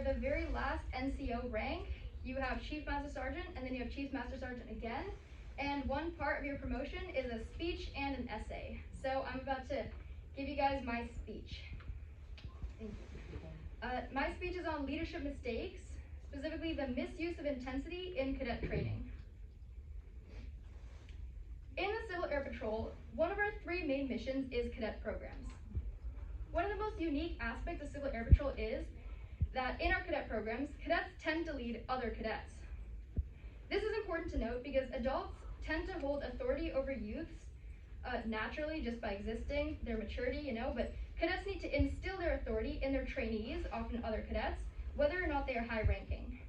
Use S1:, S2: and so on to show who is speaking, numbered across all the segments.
S1: the very last NCO rank, you have Chief Master Sergeant, and then you have Chief Master Sergeant again. And one part of your promotion is a speech and an essay. So I'm about to give you guys my speech. Thank you. My speech is on leadership mistakes, specifically the misuse of intensity in cadet training. In the Civil Air Patrol, one of our 3 main missions is cadet programs. One of the most unique aspects of Civil Air Patrol is that in our cadet programs, cadets tend to lead other cadets. This is important to note because adults tend to hold authority over youths naturally just by existing, their maturity, but cadets need to instill their authority in their trainees, often other cadets, whether or not they are high ranking.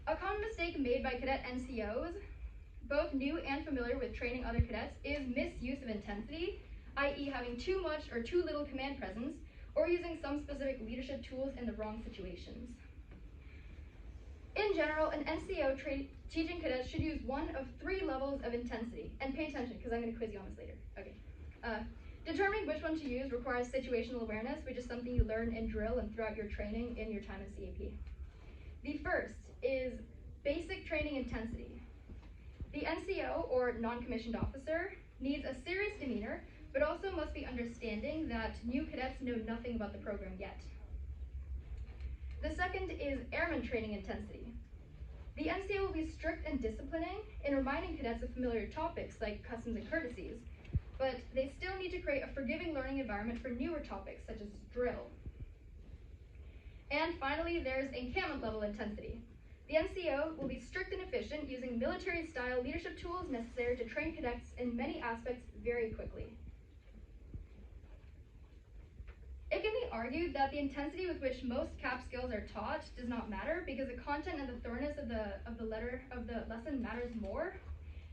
S1: A common mistake made by cadet NCOs, both new and familiar with training other cadets, is misuse of intensity, i.e. having too much or too little command presence, or using some specific leadership tools in the wrong situations. In general, an NCO teaching cadets should use one of 3 levels of intensity. And pay attention, because I'm going to quiz you on this later. Okay. Determining which one to use requires situational awareness, which is something you learn in drill and throughout your training in your time in CAP. The first is basic training intensity. The NCO, or non-commissioned officer, needs a serious demeanor, but also must be understanding that new cadets know nothing about the program yet. The second is airman training intensity. The NCO will be strict and disciplining in reminding cadets of familiar topics like customs and courtesies, but they still need to create a forgiving learning environment for newer topics such as drill. And finally, there's encampment level intensity. The NCO will be strict and efficient using military-style leadership tools necessary to train cadets in many aspects very quickly. It can be argued that the intensity with which most CAP skills are taught does not matter because the content and the thoroughness of the lesson matters more,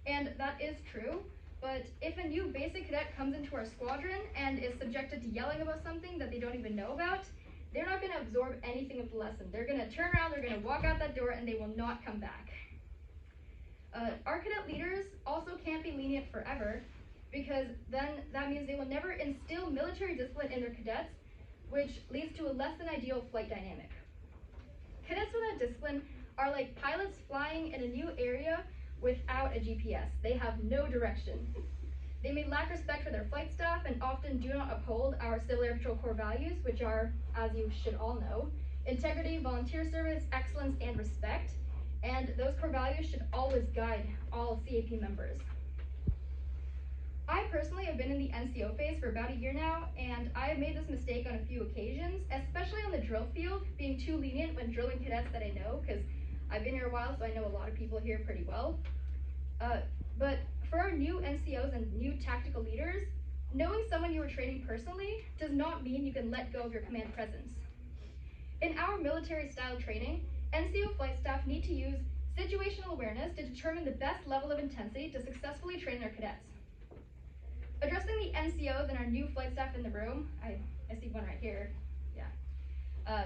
S1: and that is true. But if a new basic cadet comes into our squadron and is subjected to yelling about something that they don't even know about, they're not going to absorb anything of the lesson. They're going to turn around, they're going to walk out that door, and they will not come back. Our cadet leaders also can't be lenient forever, because then that means they will never instill military discipline in their cadets, which leads to a less than ideal flight dynamic. Cadets without discipline are like pilots flying in a new area without a GPS. They have no direction. They may lack respect for their flight staff and often do not uphold our Civil Air Patrol core values, which are, as you should all know, integrity, volunteer service, excellence, and respect. And those core values should always guide all CAP members. I personally have been in the NCO phase for about a year now, and I have made this mistake on a few occasions, especially on the drill field, being too lenient when drilling cadets that I know, because I've been here a while, so I know a lot of people here pretty well. But for our new NCOs and new tactical leaders, knowing someone you are training personally does not mean you can let go of your command presence. In our military-style training, NCO flight staff need to use situational awareness to determine the best level of intensity to successfully train their cadets. Addressing the NCOs and our new flight staff in the room, I see one right here, yeah.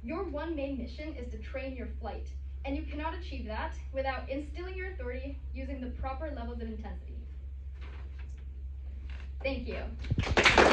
S1: Your one main mission is to train your flight, and you cannot achieve that without instilling your authority using the proper levels of intensity. Thank you.